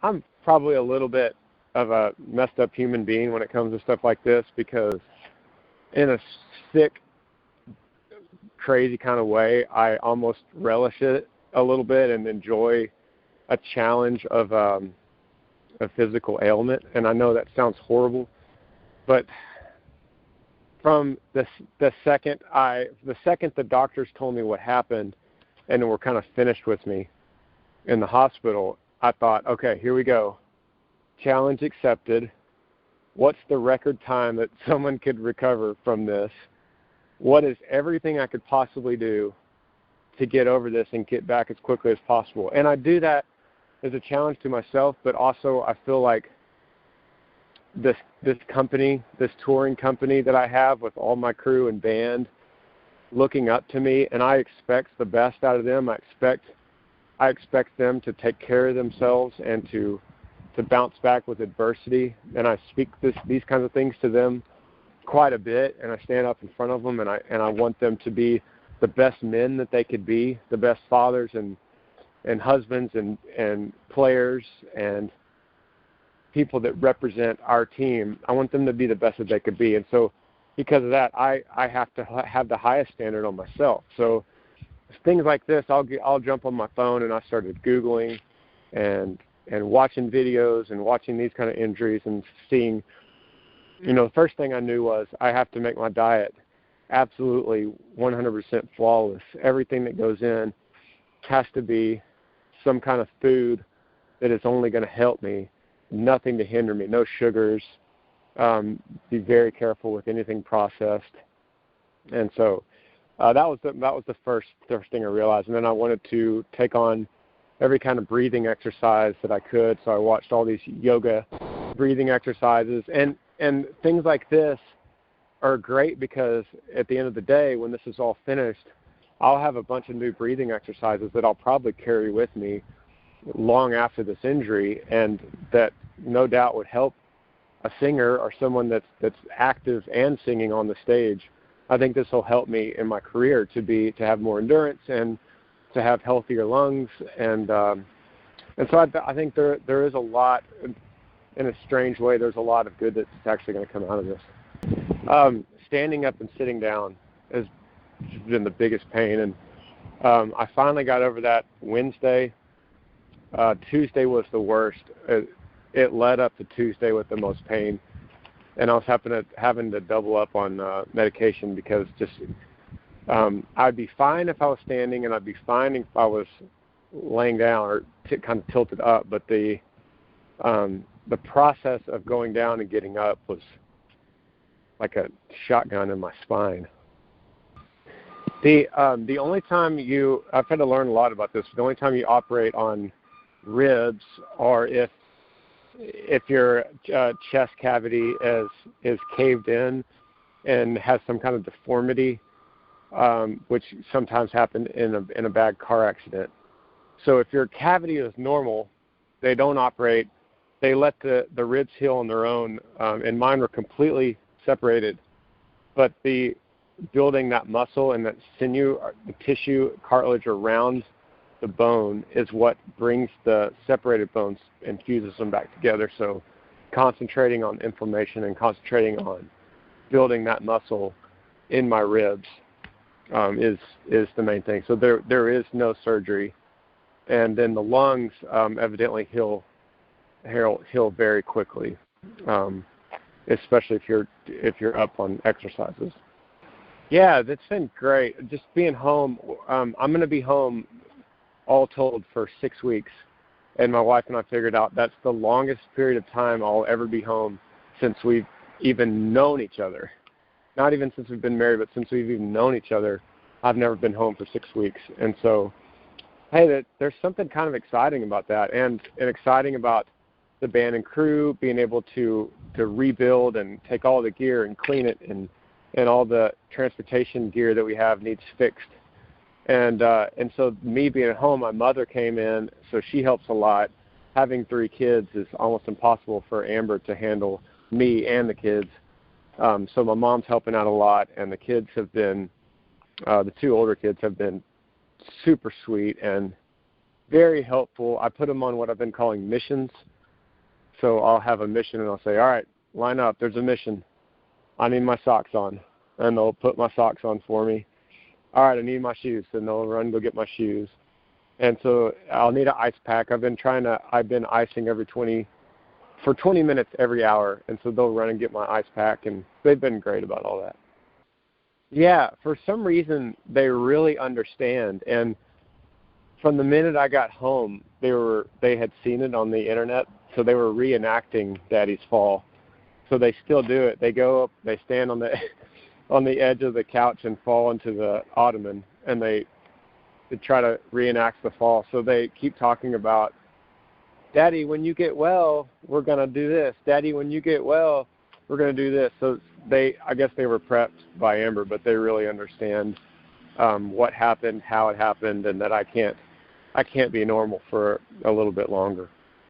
I'm probably a little bit of a messed up human being when it comes to stuff like this, because in a sick, crazy kind of way, I almost relish it a little bit and enjoy a challenge of a physical ailment. And I know that sounds horrible, but from the second the doctors told me what happened and were kind of finished with me in the hospital, I thought, okay, here we go. Challenge accepted. What's the record time that someone could recover from this? What is everything I could possibly do to get over this and get back as quickly as possible? And I do that as a challenge to myself, but also I feel like this company, this touring company that I have with all my crew and band looking up to me, and I expect the best out of them. I expect them to take care of themselves and to bounce back with adversity. And I speak these kinds of things to them quite a bit, and I stand up in front of them, and I want them to be the best men that they could be, the best fathers and husbands and players and people that represent our team. I want them to be the best that they could be. And so because of that, I have to have the highest standard on myself. So things like this, I'll jump on my phone, and I started Googling and watching videos and watching these kind of injuries and seeing, the first thing I knew was I have to make my diet absolutely 100% flawless. Everything that goes in has to be some kind of food that is only going to help me, nothing to hinder me, no sugars. Be very careful with anything processed. And so that was the first thing I realized. And then I wanted to take on every kind of breathing exercise that I could. So I watched all these yoga breathing exercises, and things like this are great because at the end of the day, when this is all finished, I'll have a bunch of new breathing exercises that I'll probably carry with me long after this injury, and that no doubt would help a singer or someone that's active and singing on the stage. I think this will help me in my career to have more endurance and to have healthier lungs, and so I think there is a lot, in a strange way, there's a lot of good that's actually going to come out of this. Standing up and sitting down has been the biggest pain, and I finally got over that Wednesday. Tuesday was the worst. It led up to Tuesday with the most pain, and I was having to double up on medication because just I'd be fine if I was standing, and I'd be fine if I was laying down or kind of tilted up. But the process of going down and getting up was like a shotgun in my spine. The only time I've had to learn a lot about this. The only time you operate on ribs, or if your chest cavity is caved in and has some kind of deformity, which sometimes happen in a bad car accident. So if your cavity is normal, they don't operate. They let the ribs heal on their own, and mine were completely separated. But the building that muscle and that sinew, the tissue, cartilage around the bone is what brings the separated bones and fuses them back together. So concentrating on inflammation and concentrating on building that muscle in my ribs is the main thing. So there is no surgery. And then the lungs evidently heal very quickly, especially if you're up on exercises. Yeah, that's been great. Just being home. I'm going to be home all told for 6 weeks, and my wife and I figured out that's the longest period of time I'll ever be home since we've even known each other. Not even since we've been married, but since we've even known each other, I've never been home for 6 weeks. And so, hey, there's something kind of exciting about that, and exciting about the band and crew being able to rebuild and take all the gear and clean it, and all the transportation gear that we have needs fixed. And so me being at home, my mother came in, so she helps a lot. Having 3 kids is almost impossible for Amber to handle me and the kids. So my mom's helping out a lot, and the kids have been, the 2 older kids have been super sweet and very helpful. I put them on what I've been calling missions So I'll have a mission, and I'll say, all right, line up. There's a mission. I need my socks on. And they'll put my socks on for me. All right, I need my shoes. And they'll run go get my shoes. And so I'll need an ice pack. I've been icing for 20 minutes every hour. And so they'll run and get my ice pack. And they've been great about all that. Yeah, for some reason, they really understand. And from the minute I got home, they had seen it on the internet, so they were reenacting Daddy's fall. So they still do it. They go up, they stand on the on the edge of the couch and fall into the ottoman, and they try to reenact the fall. So they keep talking about, Daddy, when you get well, we're gonna do this. Daddy, when you get well, we're gonna do this. So I guess they were prepped by Amber, but they really understand what happened, how it happened, and that I can't be normal for a little bit longer.